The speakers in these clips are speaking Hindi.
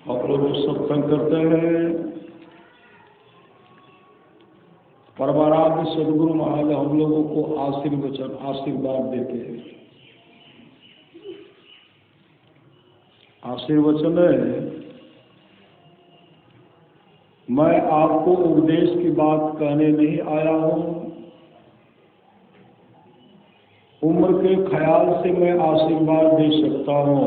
आप लोग सत्संग करते हैं। परमाराध्य सदगुरु महाराज हम लोगों को आशीर्वाद देते हैं। आशीर्वचन है, मैं आपको उपदेश की बात कहने नहीं आया हूँ। उम्र के ख्याल से मैं आशीर्वाद दे सकता हूँ,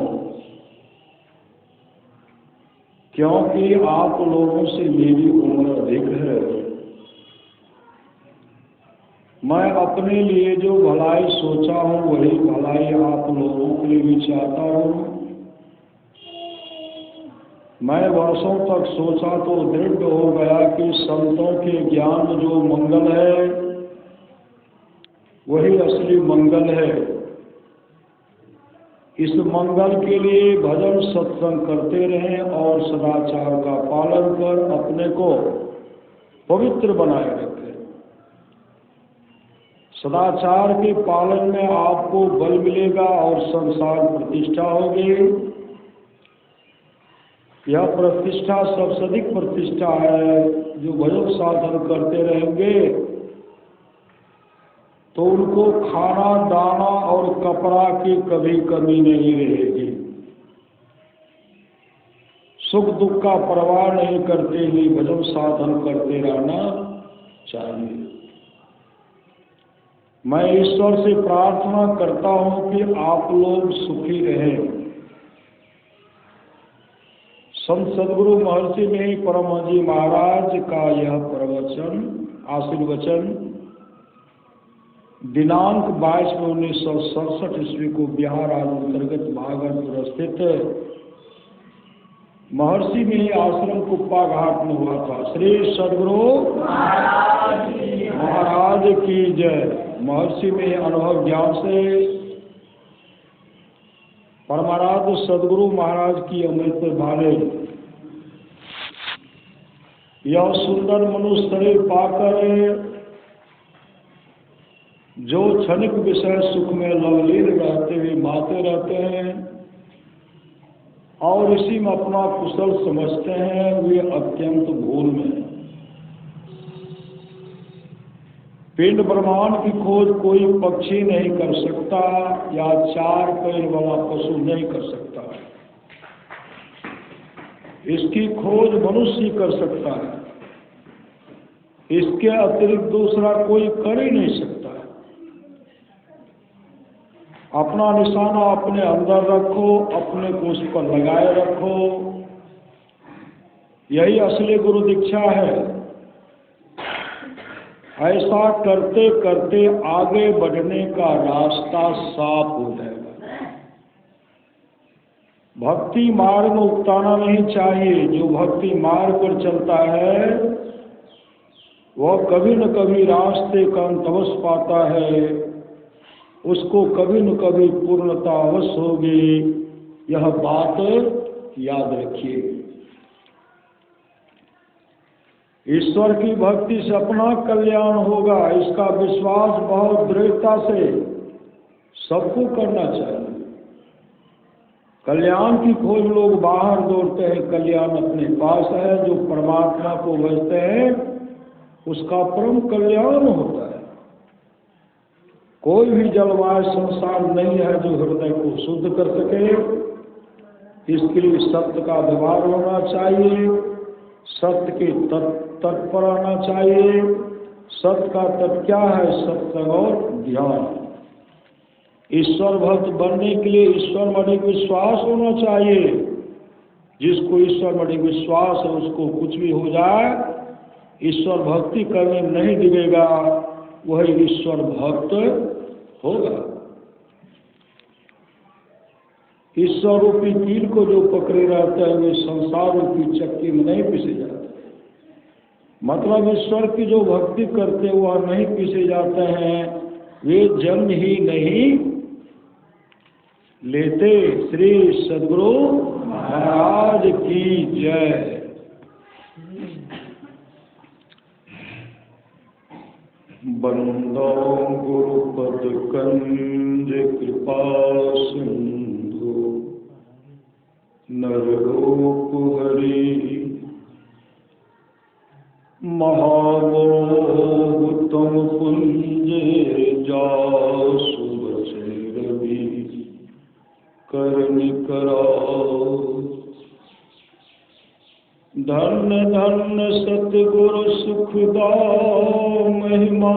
क्योंकि आप लोगों से मेरी उम्र अधिक है। मैं अपने लिए जो भलाई सोचा हूँ वही भलाई आप लोगों के लिए भी चाहता हूँ। मैं वर्षों तक सोचा तो दृढ़ हो गया कि संतों के ज्ञान में जो मंगल है वही असली मंगल है। इस मंगल के लिए भजन सत्संग करते रहें और सदाचार का पालन कर अपने को पवित्र बनाए रखें। सदाचार के पालन में आपको बल मिलेगा और संसार प्रतिष्ठा होगी। यह प्रतिष्ठा सबसे अधिक प्रतिष्ठा है। जो भजन साधन करते रहेंगे तो उनको खाना दाना और कपड़ा की कभी कमी नहीं रहेगी। सुख दुख का परवाह नहीं करते हुए भजन साधन करते रहना चाहिए। मैं ईश्वर से प्रार्थना करता हूं कि आप लोग सुखी रहें। संत सदगुरु महर्षि में परम जी महाराज का यह प्रवचन आशीर्वचन दिनांक 22 में 1967 ईस्वी को बिहार राज्य अंतर्गत भागलपुर स्थित महर्षि में आश्रम कुप्पा घाट में हुआ था। श्री सदगुरु महाराज की जय। महर्षि में अनुभव ज्ञान से परमाराध्य सदगुरु महाराज की अमृत वाले यह सुंदर मनुष्य शरीर पाकर जो क्षणिक विषय सुख में लवलीन रहते हुए माते रहते हैं और इसी में अपना कुशल समझते हैं, वे अत्यंत भूल में हैं। पिंड ब्रह्मांड की खोज कोई पक्षी नहीं कर सकता या 4 पैर वाला पशु नहीं कर सकता। इसकी खोज मनुष्य कर सकता है। इसके अतिरिक्त दूसरा कोई कर ही नहीं सकता। अपना निशाना अपने अंदर रखो, अपने को उस पर लगाए रखो। यही असली गुरु दीक्षा है। ऐसा करते करते आगे बढ़ने का रास्ता साफ हो जाएगा। भक्ति मार्ग में उकताना नहीं चाहिए। जो भक्ति मार्ग पर चलता है वह कभी न कभी रास्ते का अंत अवश्य पाता है। उसको कभी न कभी पूर्णता अवश्य होगी। यह बात याद रखिए। ईश्वर की भक्ति से अपना कल्याण होगा, इसका विश्वास बहुत दृढ़ता से सबको करना चाहिए। कल्याण की खोज लोग बाहर दौड़ते हैं, कल्याण अपने पास है। जो परमात्मा को भजते हैं उसका परम कल्याण होता है। कोई भी जलवायु संसार नहीं है जो हृदय को शुद्ध कर सके। इसके लिए सत्य का व्यवहार होना चाहिए, सत्य के तट पर आना चाहिए। सत्य का तट क्या है? सत्संग और ध्यान। ईश्वर भक्त बनने के लिए ईश्वर में अधिक विश्वास होना चाहिए। जिसको ईश्वर में अधिक विश्वास है उसको कुछ भी हो जाए ईश्वर भक्ति करने नहीं दिखेगा, वही ईश्वर भक्त होगा। ईश्वर रूपी कील को जो पकड़े रहते हैं वे संसार रूपी चक्की में नहीं पीसे जाते। मतलब ईश्वर की जो भक्ति करते वह नहीं पीसे जाते हैं, वे जन्म ही नहीं लेते। श्री सदगुरु महाराज की जय। बंदो गुरुपद कंज कृपा सिंधु नररूप करनी कराओ। धन्य धन्य सतगुरु सुखदाओ, महिमा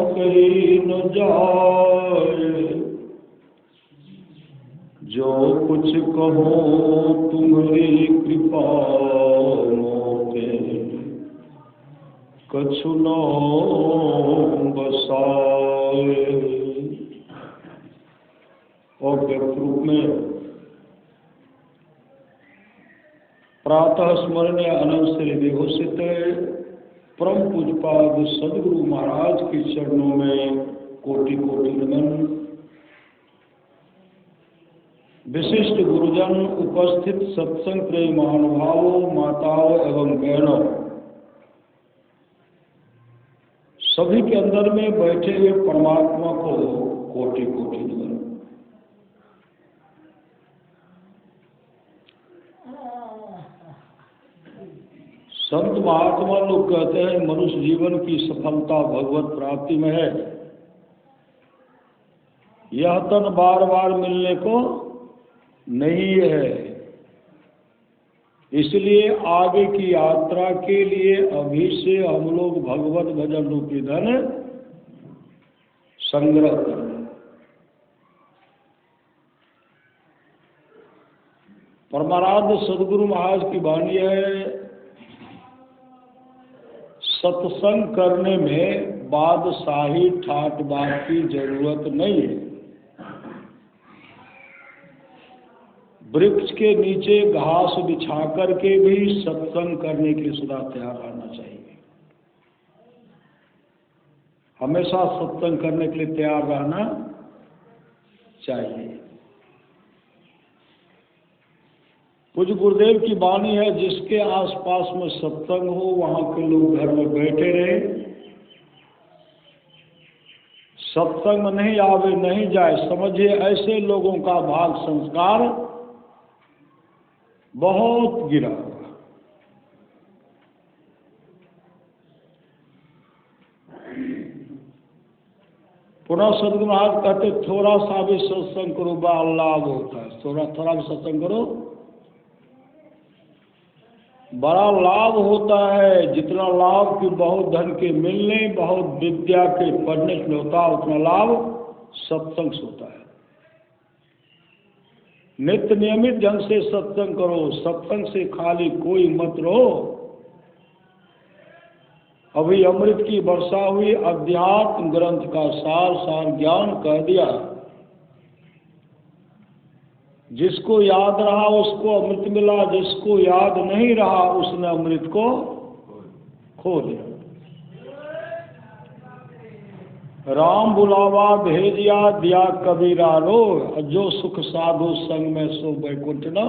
कही न जाए। जो कुछ कहो तुम्हारी कृपा मोते, कछु न बसाए। और व्यक्त रूप में प्रातः स्मरणीय अनंत श्री विभूषित परम पूजपाद सदगुरु महाराज के चरणों में कोटि कोटि नमन। विशिष्ट गुरुजन, उपस्थित सत्संग प्रेम महानुभावों, माताओं एवं बहनों, सभी के अंदर में बैठे हुए परमात्मा को कोटि कोटि नमन। संत महात्मा लोग कहते हैं मनुष्य जीवन की सफलता भगवत प्राप्ति में है। यह तन बार बार मिलने को नहीं है। इसलिए आगे की यात्रा के लिए अभी से हम लोग भगवत भजन रूपी धन संग्रह करें। परमाराध्य सदगुरु महाराज की वाणी है, सत्संग करने में बादशाही ठाट बात की जरूरत नहीं है। वृक्ष के नीचे घास बिछा करके भी सत्संग करने के लिए सदा तैयार रहना चाहिए। हमेशा सत्संग करने के लिए तैयार रहना चाहिए। कुछ गुरुदेव की वाणी है, जिसके आसपास में सत्संग हो वहां के लोग घर में बैठे रहे, सत्संग में नहीं आवे नहीं जाए। समझिए ऐसे लोगों का भाग संस्कार बहुत गिरा हुआ। पुनः सदगुरु महाराज कहते थोड़ा सा भी सत्संग करो बड़ा लाभ होता है। थोड़ा थोड़ा भी सत्संग करो बड़ा लाभ होता है। जितना लाभ कि बहुत धन के मिलने, बहुत विद्या के पढ़ने से होता है, उतना लाभ सत्संग से होता है। नित्य नियमित ढंग से सत्संग करो, सत्संग से खाली कोई मत रहो। अभी अमृत की वर्षा हुई, अध्यात्म ग्रंथ का सार सार ज्ञान कह दिया। जिसको याद रहा उसको अमृत मिला, जिसको याद नहीं रहा उसने अमृत को खो दिया। राम बुलावा भेजिया दिया कबीरा रो, जो सुख साधु संग में सो बैकुंठ न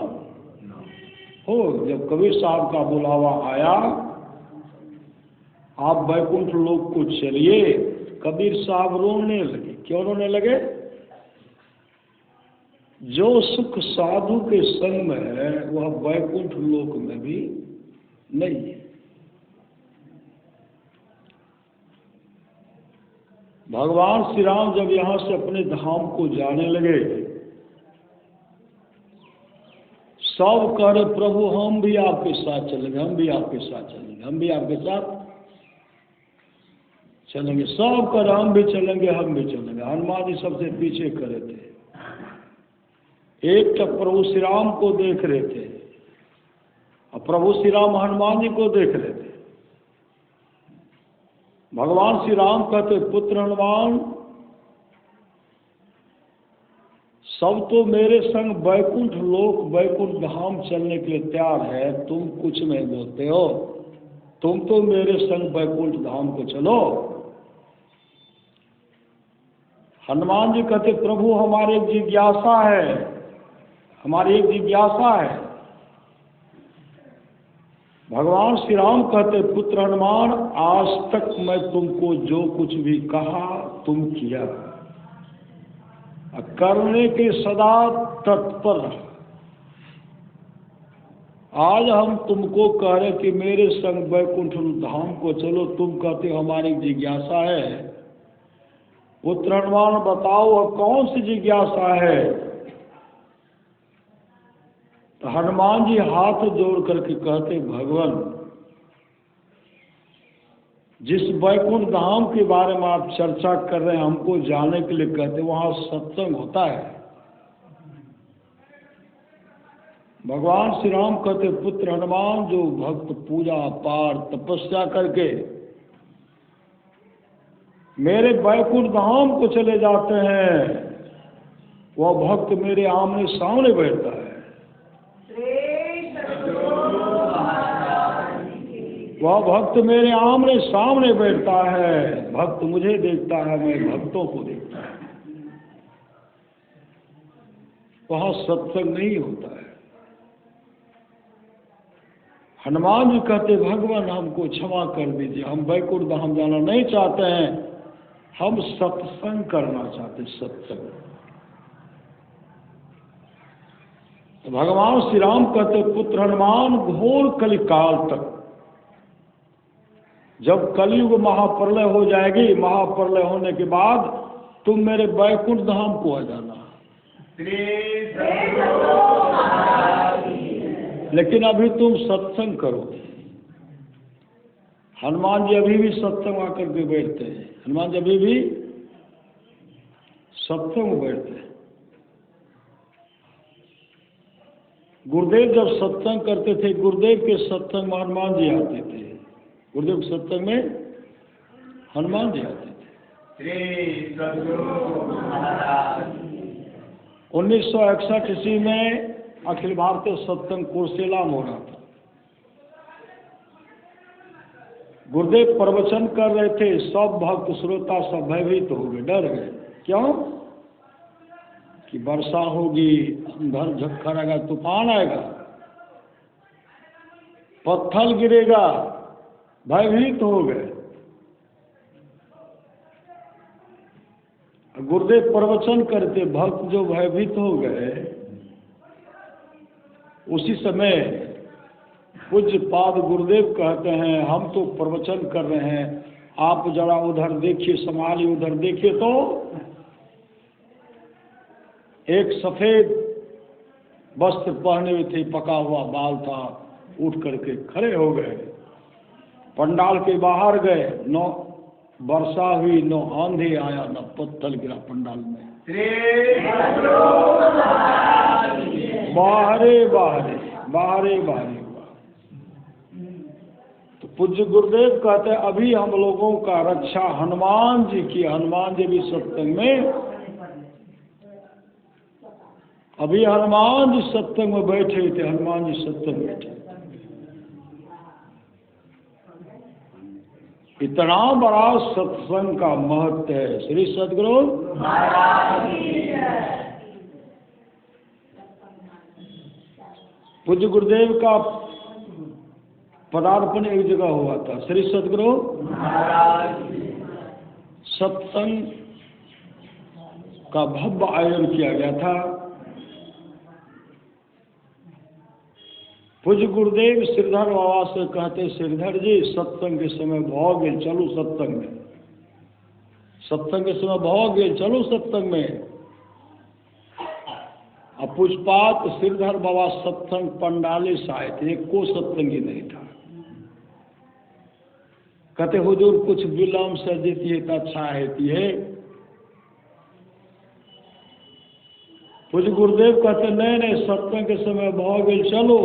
हो। जब कबीर साहब का बुलावा आया, आप बैकुंठ लोक को चलिए, कबीर साहब रोने लगे। क्यों रोने लगे? जो सुख साधु के संग में है वह बैकुंठ लोक में भी नहीं है। भगवान श्री राम जब यहाँ से अपने धाम को जाने लगे, सब कह रहे प्रभु हम भी आपके साथ चलेंगे, हम भी आपके साथ चलेंगे, हम भी आपके साथ चलेंगे। सब कह रहे हम भी चलेंगे, हम भी चलेंगे। हनुमान जी सबसे पीछे खड़े थे। एक तो प्रभु श्री राम को देख रहे थे और प्रभु श्री राम हनुमान जी को देख रहे थे। भगवान श्री राम कहते पुत्र हनुमान, सब तो मेरे संग बैकुंठ लोक बैकुंठ धाम चलने के लिए तैयार है, तुम कुछ नहीं बोलते हो। तुम तो मेरे संग बैकुंठ धाम को चलो। हनुमान जी कहते प्रभु हमारी एक जिज्ञासा है, हमारी एक जिज्ञासा है। भगवान श्री राम कहते पुत्र हनुमान, आज तक मैं तुमको जो कुछ भी कहा तुम किया, करने के सदा तत्पर। आज हम तुमको कह रहे कि मेरे संग वैकुंठ धाम को चलो, तुम कहते हमारी जिज्ञासा है। पुत्र हनुमान बताओ कौन सी जिज्ञासा है? तो हनुमान जी हाथ जोड़ करके कहते, भगवान जिस वैकुंठ धाम के बारे में आप चर्चा कर रहे हैं, हमको जाने के लिए कहते, वहाँ सत्संग होता है। भगवान श्री राम कहते, पुत्र हनुमान, जो भक्त पूजा पाठ तपस्या करके मेरे वैकुंठ धाम को चले जाते हैं, वह भक्त मेरे आमने सामने बैठता है। वह भक्त मेरे आमने सामने बैठता है। भक्त मुझे देखता है, मैं भक्तों को देखता है। वहाँ सत्संग नहीं होता है। हनुमान जी कहते, भगवान हमको क्षमा कर दीजिए, हम वैकुंठ धाम जाना नहीं चाहते हैं, हम सत्संग करना चाहते। सत्संग। तो भगवान श्री राम कहते, पुत्र हनुमान, घोर कलिकाल तक, जब कलयुग महाप्रलय हो जाएगी, महाप्रलय होने के बाद तुम मेरे वैकुंठ धाम को आ जाना। लेकिन अभी तुम सत्संग करो। हनुमान जी अभी भी सत्संग आकर के बैठते हैं। हनुमान जी अभी भी सत्संग में बैठते हैं। गुरुदेव जब सत्संग करते थे, गुरुदेव के सत्संग में हनुमान जी आते थे। गुरुदेव के सत्संग में हनुमान जी आते थे। 1961 ईस्वी में अखिल भारतीय सत्संग कुर्सेला में हो रहा था। गुरुदेव प्रवचन कर रहे थे, सब भक्त श्रोता सब भयभीत हो गए, डर गए। क्यों? कि वर्षा होगी, अंधड़ झक्खर आएगा, तूफान आएगा, पत्थर गिरेगा, भयभीत हो गए। गुरुदेव प्रवचन करते, भक्त जो भयभीत हो गए, उसी समय पूज्य पाद गुरुदेव कहते हैं, हम तो प्रवचन कर रहे हैं, आप जरा उधर देखिए, संभालिए, उधर देखिए। तो एक सफेद वस्त्र पहने हुए थे, पका हुआ बाल था, उठ करके खड़े हो गए, पंडाल के बाहर गए। न वर्षा हुई, न आंधी आया, न पत्थर गिरा पंडाल में। बाहरे बाहरे बाहरे बाहरे हुआ। तो पूज्य गुरुदेव कहते, अभी हम लोगों का रक्षा हनुमान जी की। हनुमान जी भी सत्संग में, अभी हनुमान जी सत्संग में बैठे थे। हनुमान जी सत्संग में बैठे। इतना बड़ा सत्संग का महत्व है। श्री सद्गुरु पूज्य गुरुदेव का पदार्पण एक जगह हुआ था। श्री सद्गुरु सत्संग का भव्य आयोजन किया गया था। पूज्य गुरुदेव श्रीधर बाबा से कहते, श्रीधर जी सत्संग के समय भाव गेल, चलो सत्संग में। सत्संग के समय भाव गेल, चलो सत्संग में। अब पुष्पात श्रीधर बाबा सत्संग पंडाले से आए थे, एक को सत्संगी नहीं था। कहते, हुजूर कुछ विलम्ब से देती है तो अच्छा है। पूज्य गुरुदेव कहते, नहीं नहीं, सत्संग के समय भाव गेल, चलो।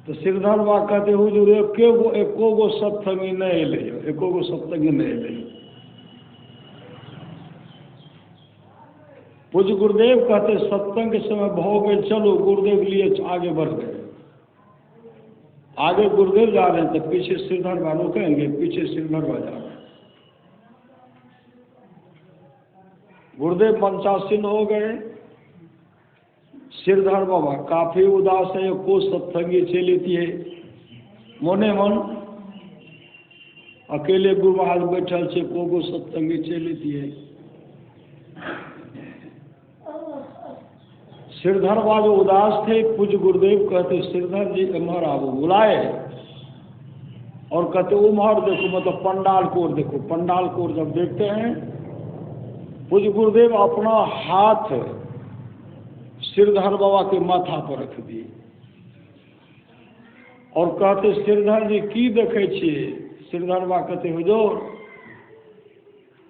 तो श्रीधर बाबा कहते, हुजूर एको गो सत्संगी नहीं ले, एको गो सत्संगी नहीं ले। पूज्य गुरुदेव कहते, सत्संग के समय भाव गेल, चलो। गुरुदेव लिए आगे बढ़ गए। आगे गुरुदेव जा रहे हैं तो पीछे श्रीधर बाबा रोकेंगे, पीछे श्रीधर बाबा जा रहे हैं। गुरुदेव मंचासीन हो गए। श्रीधर बाबा काफी उदास है, को सत्संगी चली थी मोने मन, अकेले गुरु महाराज बैठल से को सत्संगी चली थी। श्रीधर बाबा जो उदास थे, पूज्य गुरुदेव कहते, श्रीधर जी इमहर आओ, बुलाए और कहते, उमहर देखो, मतलब पंडाल को ओर देखो। पंडाल को ओर जब देखते हैं, पूज्य गुरुदेव अपना हाथ श्रीधर बाबा के माथा पर रख दिए और कहते श्रीधर जी की देखे छिए? श्रीधर बाबा कहते हुजूर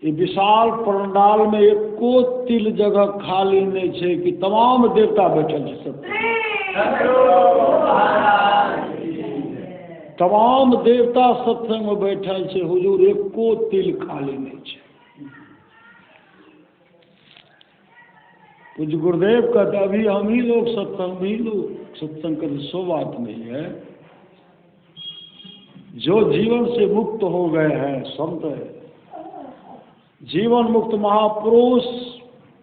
ये विशाल पंडाल में एको तिल जगह खाली नहीं है कि तमाम देवता बैठल है। सब तमाम देवता सत्संग में बैठल है हुजूर, एको तिल खाली नहीं है। पूज्य गुरुदेव कहते अभी हम ही लोग सत्संग कर, सो बात नहीं है। जो जीवन से मुक्त हो गए हैं संत, जीवन मुक्त महापुरुष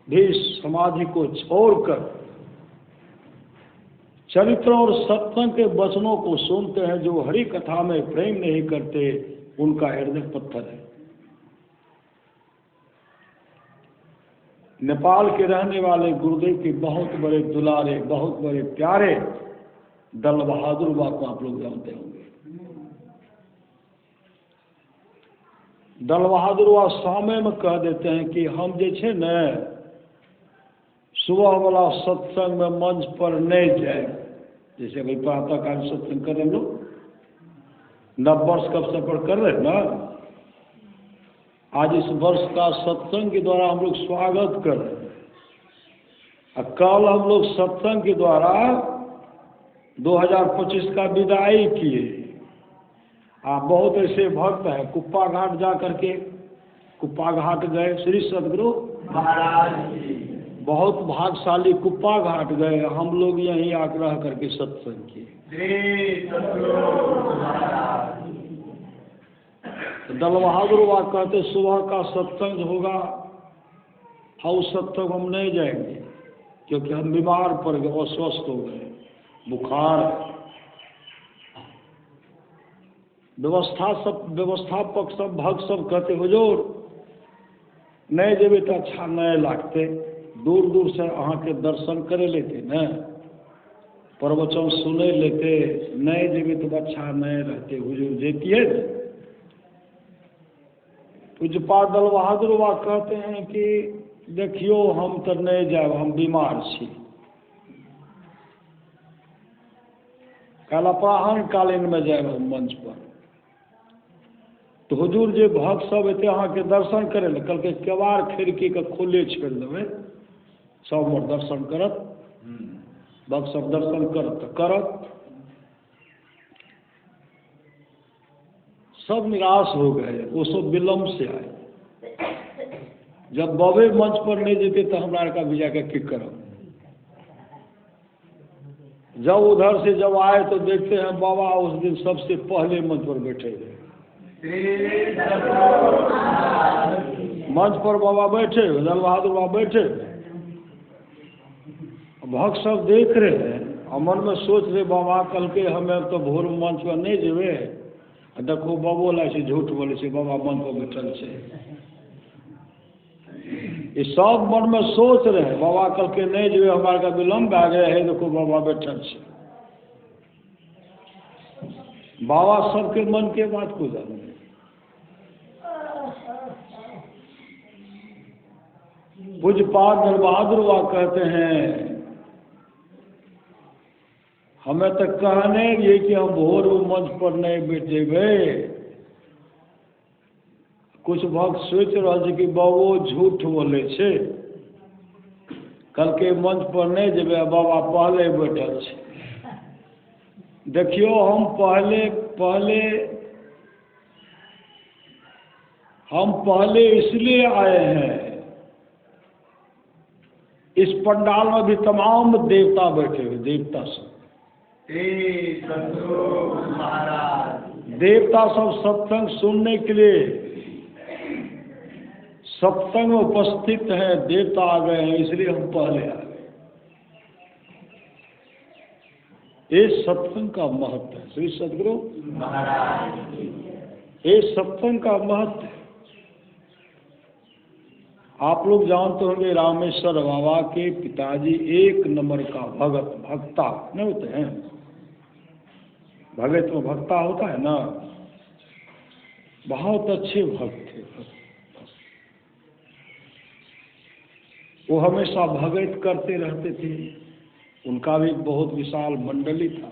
भी समाधि को छोड़कर चरित्र और सत्संग के वचनों को सुनते हैं। जो हरि कथा में प्रेम नहीं करते उनका हृदय पत्थर है। नेपाल के रहने वाले गुरुदेव के बहुत बड़े दुलारे, बहुत बड़े प्यारे दल बहादुर बाबा को आप लोग जानते होंगे। दल बहादुर बाबा सामे में कह देते हैं कि हम जे न सुबह वाला सत्संग में मंच पर नहीं जाए। जैसे भाई प्रातःकाल सत्संग कर रहे लोग, नव वर्ष का अवसर पर कर रहे ना, आज इस वर्ष का सत्संग के द्वारा हम लोग स्वागत कर रहे हैं। और कल हम लोग सत्संग के द्वारा 2025 का विदाई किए। बहुत ऐसे भक्त हैं कुप्पा घाट जा करके, कुप्पा घाट गए, श्री सदगुरु महाराज बहुत भाग्यशाली कुप्पा घाट गए। हम लोग यहीं आग्रह करके सत्संग किए। दल बहादुर बाबा कहते सुबह का सत्संग होगा, हम सत्संग हम नहीं जाएंगे क्योंकि हम बीमार पड़ गए, अस्वस्थ हो गए, बुखार। व्यवस्थापक सब भक्त सब कहते हुजूर नहीं जेबे तो अच्छा नहीं लागते, दूर दूर से अहाँ के दर्शन करे लेते न, प्रवचन सुने लेते, नहीं जेबे तो अच्छा नहीं रहते, हुजूर जेतिए। पूज्यपाद दल बहादुर बाबा कहते हैं कि देखियो हम तो नहीं जाए, हम बीमार छी। कल अपराह्न कालीन में जाए मंच पर तो हुजूर जे भक्त सब एते अहाँ के दर्शन करे ले, कल के केवाड़ खिड़की के खोले छोड़ देवे, सब मोर दर्शन करत, भक्त सब दर्शन करत करत सब निराश हो गए। वो सब विलम्ब से आए। जब बाबे मंच पर नहीं देते तो हमारा का भी जाकर की करब। जब उधर से जब आए तो देखते हैं बाबा उस दिन सबसे पहले मंच पर बैठे थे। मंच पर बाबा बैठे, दल बहादुर बाबा बैठे, भक्त सब देख रहे हैं और मन में सोच रहे बाबा कल के हमें तो भोर मंच पर नहीं जेबे, देखो बाबो ला से झूठ बोले से बाबा मंच पर बैठल से। ये सब मन में सोच रहे बाबा कल के नहीं जेबे, हमारे का विलम्ब आ गया है, देखो बाबा बैठल से। बाबा सबके मन के बात को जाने। पूज्यपाद दल बहादुर बाबा कहते हैं हमें तो कहने ये कि हम भोर मंच पर नहीं बैठेबे। कुछ भक्त सोच रहे कि बाबू झूठ बोले छे, कल के मंच पर नहीं जेबे, बाबा पहले बैठल छे। देखियो हम पहले इसलिए आए हैं, इस पंडाल में भी तमाम देवता बैठे हुए, देवता सब देवता सब सत्संग सुनने के लिए सत्संग में उपस्थित हैं, देवता आ गए हैं, इसलिए हम पहले आ गए। ये सत्संग का महत्व है श्री सदगुरु महाराज, ये सत्संग का महत्व है। आप लोग जानते होंगे रामेश्वर बाबा के पिताजी एक नंबर का भक्ता नहीं होते हैं, भगत में भक्ता होता है ना, बहुत अच्छे भक्त थे। वो हमेशा भगत करते रहते थे। उनका भी बहुत विशाल मंडली था।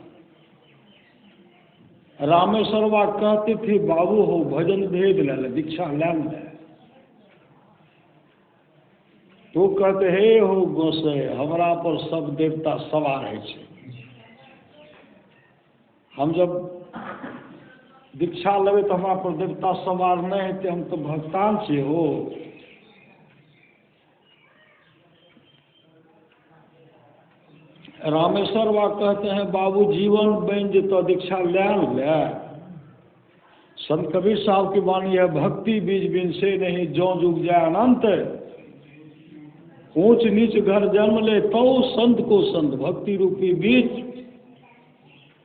रामेश्वरवा कहते थे बाबू हो भजन भेद ले दीक्षा ले। तो कहते हे हो गोसे हमरा पर सब देवता सवार है। हम जब दीक्षा लेवे तो हमारा पर देवता सवार नहीं है, हम तो भक्तान से हो। रामेश्वर बा कहते हैं बाबू जीवन बन जतो दीक्षा ले। संत कबीर साहब की वाणी है भक्ति बीज बिन से नहीं जो जुग जाए अनंत। ऊंच नीच घर जन्म ले तो संत को संत भक्ति रूपी बीज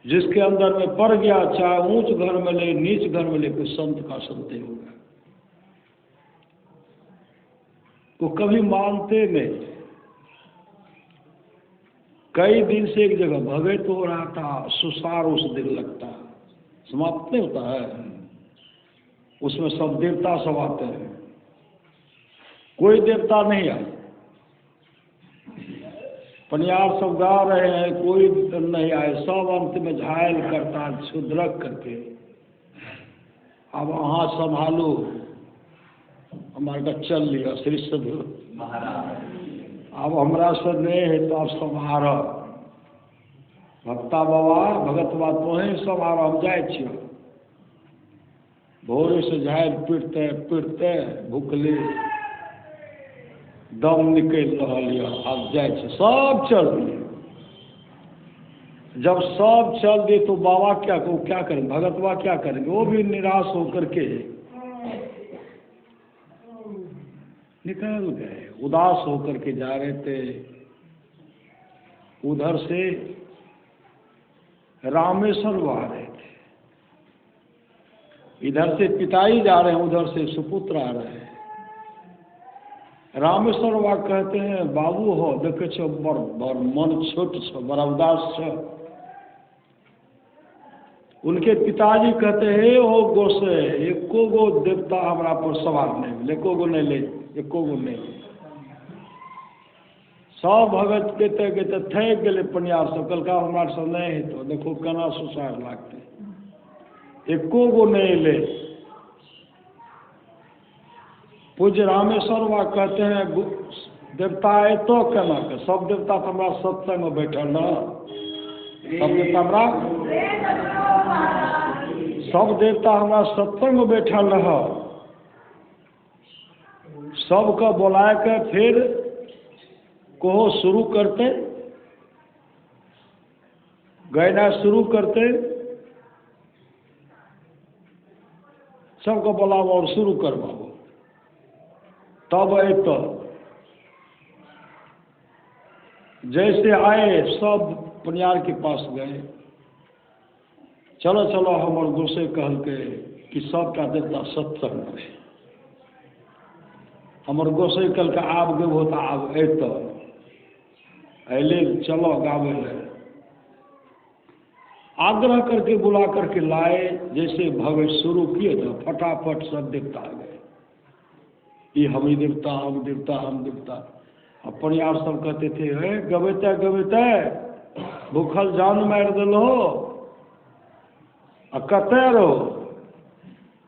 जिसके अंदर में पड़ गया, चाहे ऊंच घर में ले नीच घर में ले, कोई संत का संत ही होगा। तो कभी मानते नहीं। कई दिन से एक जगह भगत हो रहा था, सुसार उस दिन लगता है, समाप्त नहीं होता है, उसमें सब देवता सब आते हैं। कोई देवता नहीं आए, पनियार सब गा रहे हैं, कोई नहीं आए। सब अंत में झायल करता क्षुद्रक करके अब अहाँ संभालो, हमारे का चल लिया श्री सदगुरु महाराज, अब हमरा से नहीं है तो आप संभार भक्ता बाबा भगत बात तो संभार। हम जाए छियै भोरे से झायल पीटते पीटते भूखले दम निकल रहा लिया। अब जाए सब चल दिए। जब सब चल दिए तो बाबा क्या करेंगे, भगत बाबा क्या करेंगे? वो भी निराश होकर के निकल गए, उदास होकर के जा रहे थे। उधर से रामेश्वर आ रहे थे, इधर से पिताई जा रहे हैं, उधर से सुपुत्र आ रहे हैं। रामेश्वर बा कहते हैं बाबू हो देखे छो बड़ मन छोट छो, बड़ा उदास छो। उनके पिताजी कहते हैं हो गोसे एको गो देवता हमरा पर सवार नहीं मिले, एको गो नहीं ले, एको गो नहीं। सब भगत कहते कहते थक गए पनियार सब, कलका हमारे सब नहीं है तो देखो केना सुसार लागते, एको गो नहीं ले। पूज्य रामेश्वर बा कहते हैं देवता एतो केना के, सब देवता तो हमारा सत्संग में बैठल न, सब देवता हमारा सत्संग में बैठल रह। सबका बुला के फिर कहो शुरू करते, गैना शुरू करते, सबको बुलाओ और शुरू करवाओ। तब तो जैसे आए सब पनियार के पास गए। चलो चलो हमारे गोसे कहल के कि सबका देवता सत्संग करे। हमारे गोसे कहल के आब गए होता आब तो अले चलो गावे ले। आग्रह करके बुला करके लाए। जैसे भगत शुरू किए तो फटाफट सब देवता आ गए। ये हम ही देवता हम देवता हम देवता। अब पनियार सब कहते थे गवेते गवेते भूखल जान मार दिलो कते रहो।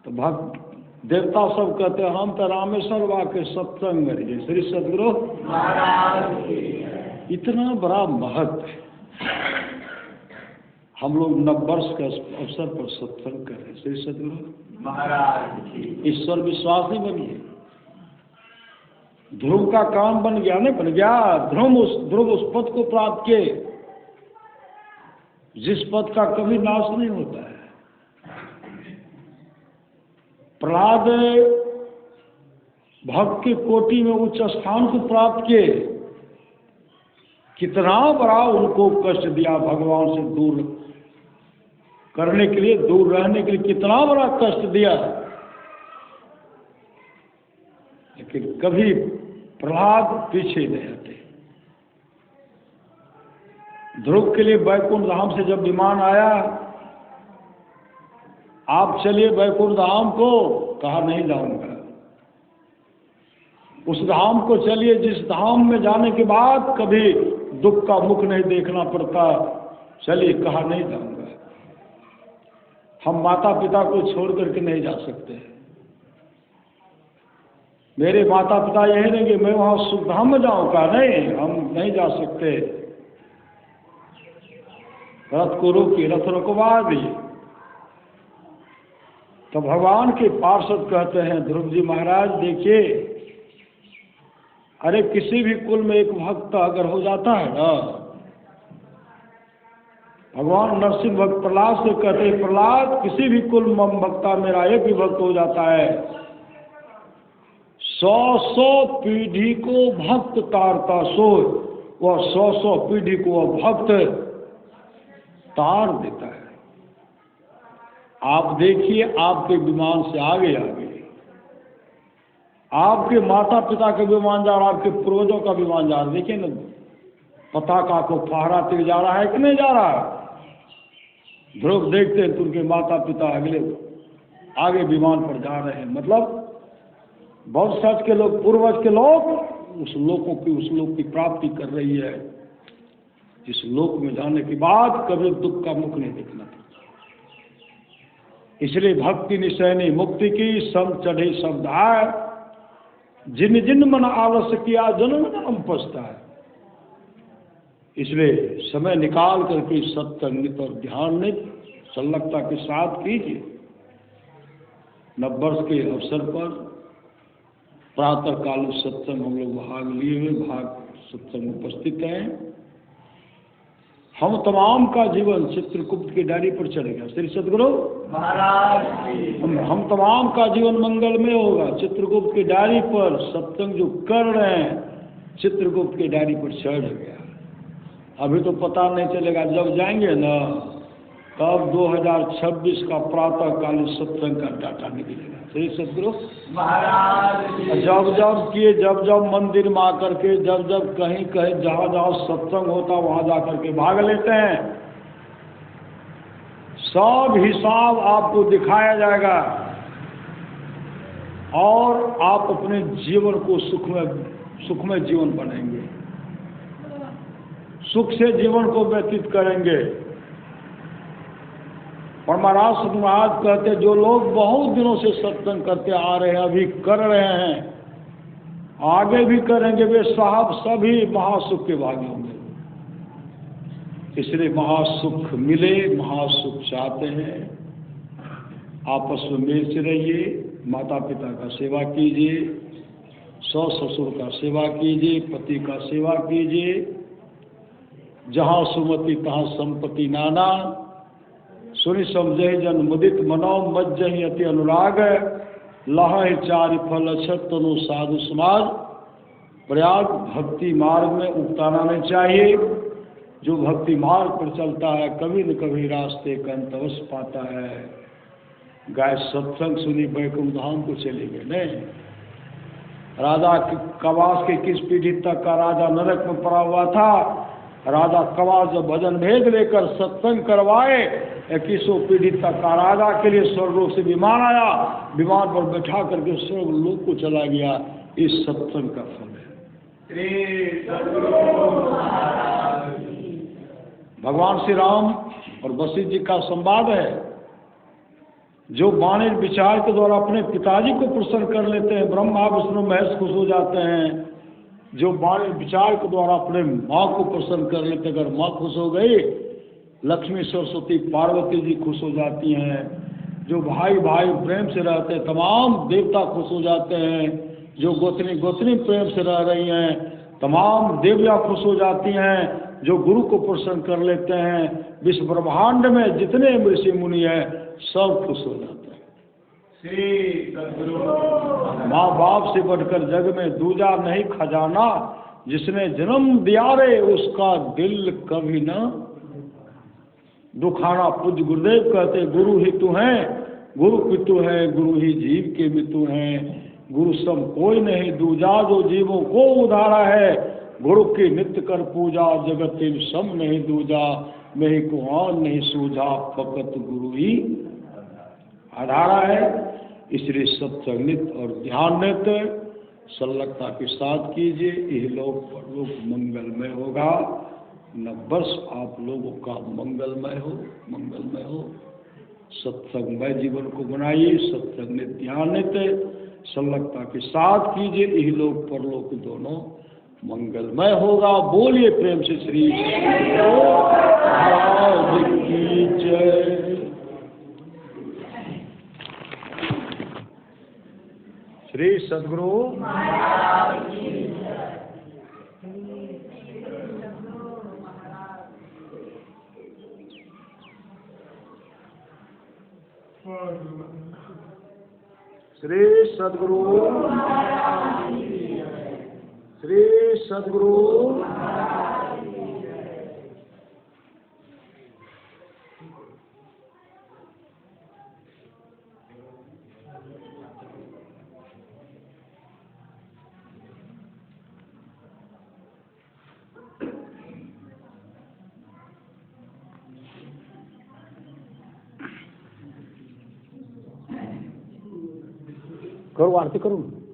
तो भक्त देवता सब कहते हम तो रामेश्वर बा के सत्संग में रहिए श्री सदगुरु महाराज। इतना बड़ा महत्व है। हम लोग नववर्ष के अवसर पर सत्संग कर रहे हैं श्री सदगुरु महाराज। ईश्वर विश्वासी बनिए। ध्रुव का काम बन गया, नहीं बन गया? ध्रुव उस पद को प्राप्त किए जिस पद का कभी नाश नहीं होता है। प्रहलाद भक्त की कोटि में उच्च स्थान को प्राप्त किए। कितना बड़ा उनको कष्ट दिया भगवान से दूर करने के लिए, दूर रहने के लिए कितना बड़ा कष्ट दिया, लेकिन कभी प्रहलाद पीछे नहीं हटे। ध्रुव के लिए बैकुंठ धाम से जब विमान आया, आप चलिए बैकुंठ धाम को, कहा नहीं जाऊंगा। उस धाम को चलिए जिस धाम में जाने के बाद कभी दुख का मुख नहीं देखना पड़ता। चलिए, कहा नहीं जाऊंगा। हम माता पिता को छोड़ करके नहीं जा सकते। मेरे माता पिता यही नहीं कि मैं वहाँ सुख धाम में जाऊँ, का नहीं, हम नहीं जा सकते। रथ को रोकी, रथ रुकवा दी। तो भगवान के पार्षद कहते हैं, ध्रुव जी महाराज देखिए, अरे किसी भी कुल में एक भक्त अगर हो जाता है ना, भगवान नरसिंह भक्त प्रहलाद से कहते हैं, प्रहलाद किसी भी कुल में भक्ता मेरा एक ही भक्त हो जाता है, 100 पीढ़ी को भक्त तारता सोय, वह 100 पीढ़ी को वह भक्त तार देता है। आप देखिए, आपके विमान से आगे आगे आपके माता पिता का विमान जा रहा, आपके पूर्वजों का विमान जा रहा। देखिए ना, पताका को फहराते जा रहा है कि नहीं जा रहा है। ध्रुव देखते हैं तो उनके माता पिता अगले आगे विमान पर जा रहे हैं। मतलब बहुत सच के लोग, पूर्वज के लोग उस लोक की प्राप्ति कर रही है। इस लोक में जाने के बाद कभी दुख का मुख नहीं देखना पड़ता। इसलिए भक्ति निशैनी मुक्ति की संग चढ़े शब्द है, जिन जिन मन आलस्य किया जन्म जन्म पछताए। इसलिए समय निकाल करके सत्संगित और ध्यानित संलग्नता के साथ कीजिए। नववर्ष के अवसर पर प्रातः काल सत्संग हम लोग भाग लिए हुए, भाग सत्संग उपस्थित हैं। हम तमाम का जीवन चित्रगुप्त की डायरी पर चलेगा। श्री सद्गुरु महाराज, हम तमाम का जीवन मंगल में होगा। चित्रगुप्त की डायरी पर सत्संग जो कर रहे हैं, चित्रगुप्त की डायरी पर चढ़ गया। अभी तो पता नहीं चलेगा, जब जाएंगे ना तब 2026 का प्रातः कालीन सत्संग का डाटा निकलेगा। श्री सद्गुरु महाराज, जब जब मंदिर में आकर के जब कहीं जहाँ जहाँ सत्संग होता वहाँ जा करके भाग लेते हैं, सब हिसाब आपको दिखाया जाएगा और आप अपने जीवन को सुखमय जीवन बनाएंगे, सुख से जीवन को व्यतीत करेंगे। और महाराज महाराज कहते, जो लोग बहुत दिनों से सत्संग करते आ रहे हैं, अभी कर रहे हैं, आगे भी करेंगे, वे साहब सभी महासुख के भागी होंगे। इसलिए महासुख मिले, महासुख चाहते हैं, आपस में मेल से रहिए, माता पिता का सेवा कीजिए, सास ससुर का सेवा कीजिए, पति का सेवा कीजिए। जहाँ सुमति तहाँ संपत्ति नाना, सुनि समझे जन मुदित मनो मज्जहि अति अनुराग, लहै चारि फल तनु साधु समाज। प्रयाग भक्ति मार्ग में उकताना नहीं चाहिए। जो भक्ति मार्ग पर चलता है कभी न कभी रास्ते का अंत अवश्य पाता है। गाय सत्संग सुनी बैकुंठ धाम को चले गए। नहीं, राजा कवास के किस पीढ़ी तक का राजा नरक में पड़ा हुआ था। राजा कवास जब भजन भेद लेकर सत्संग करवाए, 2100 पीढ़ी तक का राजा के लिए स्वर्गलोक से विमान आया, विमान पर बैठा करके स्वर्गलोक को चला गया। इस सत्संग का फल है। भगवान श्री राम और वशिष्ठ जी का संवाद है। जो वाणी विचार के द्वारा अपने पिताजी को प्रसन्न कर लेते हैं, ब्रह्मा विष्णु महेश खुश हो जाते हैं। जो वाणी विचार के द्वारा अपने माँ को प्रसन्न कर लेते हैं, अगर माँ खुश हो गई, लक्ष्मी सरस्वती पार्वती जी खुश हो जाती हैं। जो भाई भाई प्रेम से रहते हैं, तमाम देवता खुश हो जाते हैं। जो गोतनी गोतनी प्रेम से रह रही हैं, तमाम देवियाँ खुश हो जाती हैं। जो गुरु को प्रसन्न कर लेते हैं, विश्व ब्रह्मांड में जितने ऋषि मुनि हैं सब खुश हो जाते हैं। माँ बाप से बढ़कर जग में दूजा नहीं खजाना, जिसने जन्म दिया रे उसका दिल कभी न दुखाना। पूज्य गुरुदेव कहते, गुरु ही तू है, गुरु पितु है, गुरु ही जीव के मितु हैं। गुरु सम कोई नहीं दूजा, जो जीवों को उधारा है। गुरु की नित्य कर पूजा, जगत सम नहीं दूजा। मैं को आन नहीं सूझा, फकत गुरु ही आधारा है। इसलिए सत्संगित और ध्यान नित संलग्नता के साथ कीजिए, यह लोग परलोक मंगलमय होगा। न वर्ष आप लोगों का मंगलमय हो। सत्संगमय जीवन को बनाइए, सत्संग में ध्यानित संलग्नता के साथ कीजिए, यही लोग परलोक दोनों मंगलमय होगा। बोलिए प्रेम से श्री महाराज की जय। श्री सद्गुरु महाराज की जय। श्री सद्गुरु महाराज की जय। श्री सद्गुरु महाराज की जय। करो आरती करूँ।